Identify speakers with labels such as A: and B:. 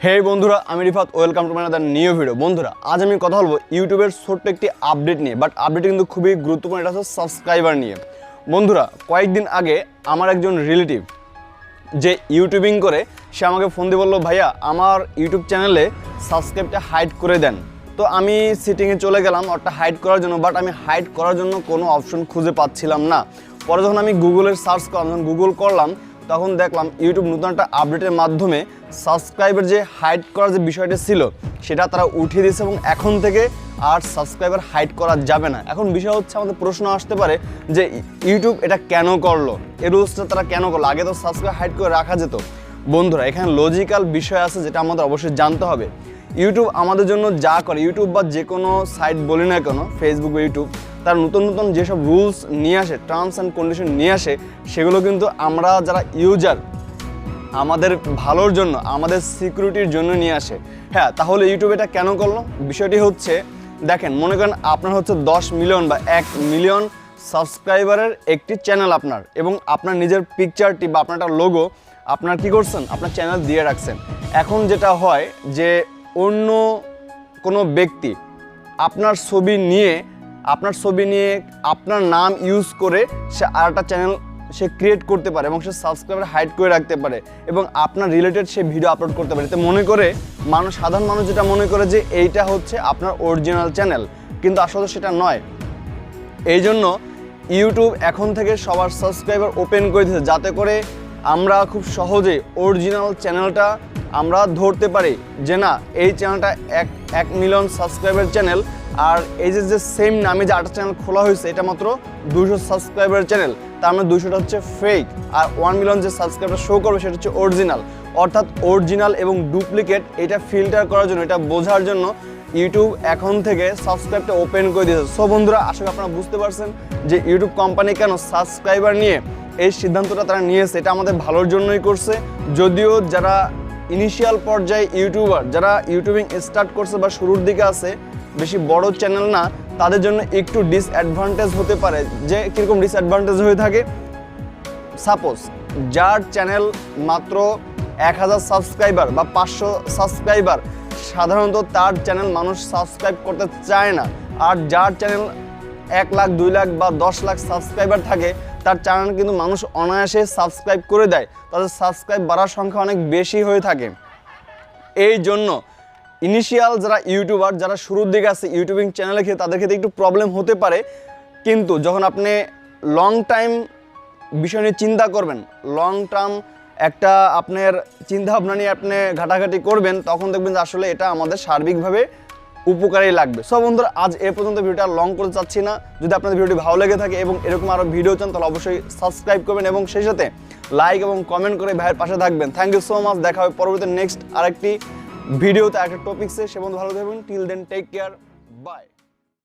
A: হে বন্ধুরা, আমি Rifat, welcome to my another new video. বন্ধুরা, আজ আমি কথা বলবো ইউটিউবের ছোট্ট একটি আপডেট নিয়ে, বাট আপডেট কিন্তু খুবই গুরুত্বপূর্ণ। এটা হচ্ছে সাবস্ক্রাইবার নিয়ে। বন্ধুরা, কয়েকদিন আগে আমার একজন রিলেটিভ যে ইউটিউবিং করে, সে আমাকে ফোন দিয়ে বললো, ভাইয়া আমার ইউটিউব চ্যানেলে সাবস্ক্রাইবটা হাইড করে দেন। তো আমি সেটিংয়ে চলে গেলাম ওটা হাইড করার জন্য, বাট আমি হাইড করার জন্য কোনো অপশন খুঁজে পাচ্ছিলাম না। পরে যখন আমি গুগলের সার্চ করলাম, যখন গুগল করলাম, তখন দেখলাম ইউটিউব নতুন একটা আপডেটের মাধ্যমে সাবস্ক্রাইবার যে হাইড করার যে বিষয়টা ছিল সেটা তারা উঠিয়ে দিয়েছে এবং এখন থেকে আর সাবস্ক্রাইবার হাইড করা যাবে না। এখন বিষয় হচ্ছে, আমাদের প্রশ্ন আসতে পারে যে ইউটিউব এটা কেন করলো, এই রুলসটা তারা কেন করলো? আগে তো সাবস্ক্রাইব হাইড করে রাখা যেত। বন্ধুরা, এখানে লজিক্যাল বিষয় আছে যেটা আমাদের অবশ্যই জানতে হবে। ইউটিউব আমাদের জন্য যা করে, ইউটিউব বা যে কোনো সাইট বলি না কেন, ফেসবুক বা ইউটিউব, তার নতুন নতুন যেসব রুলস নিয়ে আসে, টার্মস অ্যান্ড কন্ডিশন নিয়ে আসে, সেগুলো কিন্তু আমরা যারা ইউজার, আমাদের ভালোর জন্য, আমাদের সিকিউরিটির জন্য নিয়ে আসে। হ্যাঁ, তাহলে ইউটিউব এটা কেন করলো? বিষয়টি হচ্ছে, দেখেন, মনে করেন আপনার হচ্ছে 10 মিলিয়ন বা 1 মিলিয়ন সাবস্ক্রাইবারের একটি চ্যানেল আপনার, এবং আপনার নিজের পিকচারটি বা আপনার একটা লোগো আপনার কী করছেন, আপনার চ্যানেল দিয়ে রাখছেন। এখন যেটা হয় যে অন্য কোনো ব্যক্তি আপনার ছবি নিয়ে আপনার নাম ইউজ করে সে আরেকটা চ্যানেল সে ক্রিয়েট করতে পারে এবং সে সাবস্ক্রাইবার হাইড করে রাখতে পারে এবং আপনার রিলেটেড সে ভিডিও আপলোড করতে পারে। তো মনে করে সাধারণ মানুষ যেটা মনে করে যে এইটা হচ্ছে আপনার অরিজিনাল চ্যানেল, কিন্তু আসলে সেটা নয়। এই জন্য ইউটিউব এখন থেকে সবার সাবস্ক্রাইবার ওপেন করে দিয়েছে, যাতে করে আমরা খুব সহজেই অরিজিনাল চ্যানেলটা আমরা ধরতে পারি যে না, এই চ্যানেলটা 1 মিলিয়ন সাবস্ক্রাইবার চ্যানেল, আর এই যে সেম নামে যে 8টা চ্যানেল খোলা হয়েছে এটা মাত্র 200 সাবস্ক্রাইবার চ্যানেল, তার মানে 200টা হচ্ছে ফেক, আর 1 মিলিয়ন যে সাবস্ক্রাইবার শো করবে সেটা হচ্ছে অরিজিনাল। অর্থাৎ অরিজিনাল এবং ডুপ্লিকেট এটা ফিল্টার করার জন্য, এটা বোঝার জন্য ইউটিউব এখন থেকে সাবস্ক্রাইবটা ওপেন করে দিয়েছে। সো বন্ধুরা, আশা করি আপনারা বুঝতে পারছেন যে ইউটিউব কোম্পানি কেন সাবস্ক্রাইবার নিয়ে এই সিদ্ধান্তটা তারা নিয়েছে। এটা আমাদের ভালোর জন্যই করছে। যদিও যারা ইনিশিয়াল পর্যায়ে ইউটিউবার, যারা ইউটিউবিং স্টার্ট করছে বা শুরুর দিকে আছে, বেশি বড় চ্যানেল না, তাদের জন্য একটু ডিসঅ্যাডভান্টেজ হতে পারে। যে কীরকম ডিসঅ্যাডভান্টেজ হয়ে থাকে, সাপোজ যার চ্যানেল মাত্র 1000 সাবস্ক্রাইবার বা 500 সাবস্ক্রাইবার, সাধারণত তার চ্যানেল মানুষ সাবস্ক্রাইব করতে চায় না। আর যার চ্যানেল 1 লাখ 2 লাখ বা 10 লাখ সাবস্ক্রাইবার থাকে, তার চ্যানেল কিন্তু মানুষ অনায়াসে সাবস্ক্রাইব করে দেয়, তাদের সাবস্ক্রাইব বাড়ার সংখ্যা অনেক বেশি হয়ে থাকে। এই জন্য ইনিশিয়াল যারা ইউটিউবার, যারা শুরুর দিকে আছে ইউটিউবিং চ্যানেলে, তাদের ক্ষেত্রে একটু প্রবলেম হতে পারে। কিন্তু যখন আপনি লং টাইম বিষয় নিয়ে চিন্তা করবেন, লং টার্ম একটা আপনার চিন্তাভাবনা নিয়ে আপনি ঘাটাঘাটি করবেন, তখন দেখবেন যে আসলে এটা আমাদের সার্বিকভাবে উপকারই লাগবে। সব বন্ধুরা, আজ এ পর্যন্ত ভিডিওটা লং করতে চাচ্ছি না। যদি আপনাদের ভিডিওটি ভালো লেগে থাকে এবং এরকম আরও ভিডিও চান, তাহলে অবশ্যই সাবস্ক্রাইব করবেন এবং সেই সাথে লাইক এবং কমেন্ট করে ভাইয়ের পাশে থাকবেন। Thank you so much. দেখা হবে পরবর্তী নেক্সট আরেকটি ভিডিওতে, একটা টপিক্সে। সে বন্ধু ভালো থাকবেন। Till then, take care, by.